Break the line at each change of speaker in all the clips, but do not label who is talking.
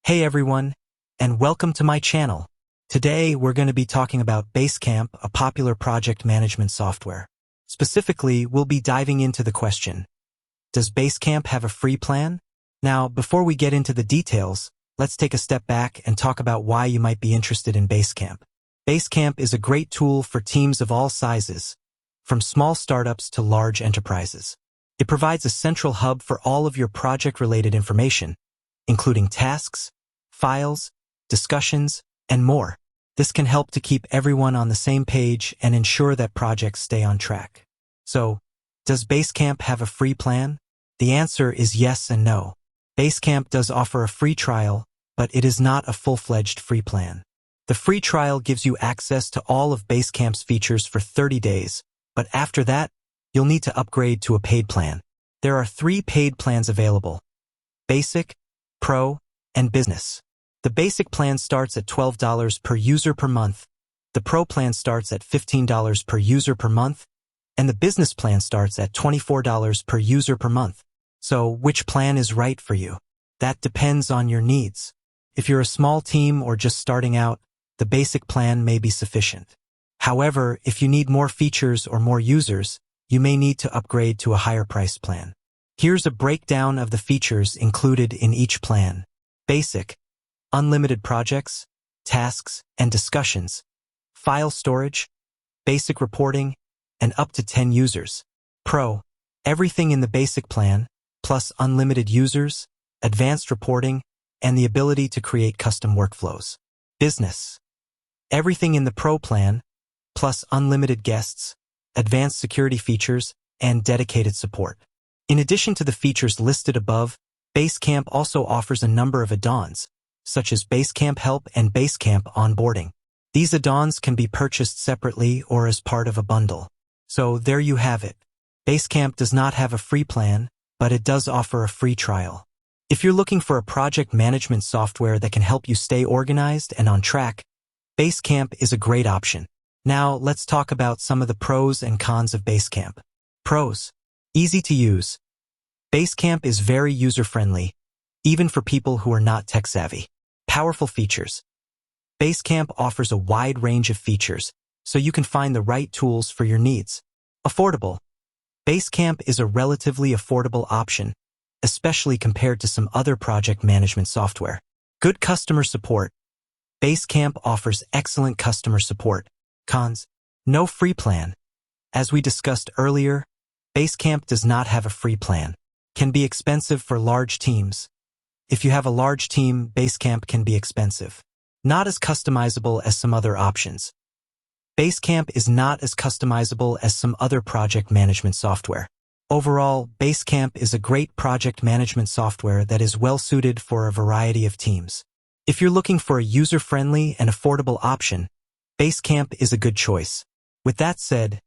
Hey everyone, and welcome to my channel. Today we're going to be talking about Basecamp, a popular project management software. Specifically, we'll be diving into the question, does Basecamp have a free plan? Now, before we get into the details, let's take a step back and talk about why you might be interested in Basecamp. Basecamp is a great tool for teams of all sizes, from small startups to large enterprises. It provides a central hub for all of your project-related information, including tasks, files, discussions, and more. This can help to keep everyone on the same page and ensure that projects stay on track. So, does Basecamp have a free plan? The answer is yes and no. Basecamp does offer a free trial, but it is not a full-fledged free plan. The free trial gives you access to all of Basecamp's features for 30 days, but after that, you'll need to upgrade to a paid plan. There are 3 paid plans available: Basic, Pro, and Business. The basic plan starts at $12 per user per month, the Pro plan starts at $15 per user per month, and the Business plan starts at $24 per user per month. So, which plan is right for you? That depends on your needs. If you're a small team or just starting out, the basic plan may be sufficient. However, if you need more features or more users, you may need to upgrade to a higher price plan. Here's a breakdown of the features included in each plan. Basic: unlimited projects, tasks, and discussions, file storage, basic reporting, and up to 10 users. Pro: everything in the basic plan, plus unlimited users, advanced reporting, and the ability to create custom workflows. Business: everything in the Pro plan, plus unlimited guests, advanced security features, and dedicated support. In addition to the features listed above, Basecamp also offers a number of add-ons, such as Basecamp Help and Basecamp Onboarding. These add-ons can be purchased separately or as part of a bundle. So there you have it. Basecamp does not have a free plan, but it does offer a free trial. If you're looking for a project management software that can help you stay organized and on track, Basecamp is a great option. Now let's talk about some of the pros and cons of Basecamp. Pros: easy to use. Basecamp is very user-friendly, even for people who are not tech-savvy. Powerful features. Basecamp offers a wide range of features, so you can find the right tools for your needs. Affordable. Basecamp is a relatively affordable option, especially compared to some other project management software. Good customer support. Basecamp offers excellent customer support. Cons: no free plan. As we discussed earlier, Basecamp does not have a free plan. Can be expensive for large teams. If you have a large team, Basecamp can be expensive. Not as customizable as some other options. Basecamp is not as customizable as some other project management software. Overall, Basecamp is a great project management software that is well suited for a variety of teams. If you're looking for a user-friendly and affordable option, Basecamp is a good choice. With that said,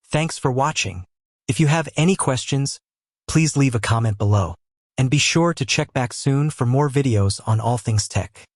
thanks for watching. If you have any questions, please leave a comment below. And be sure to check back soon for more videos on all things tech.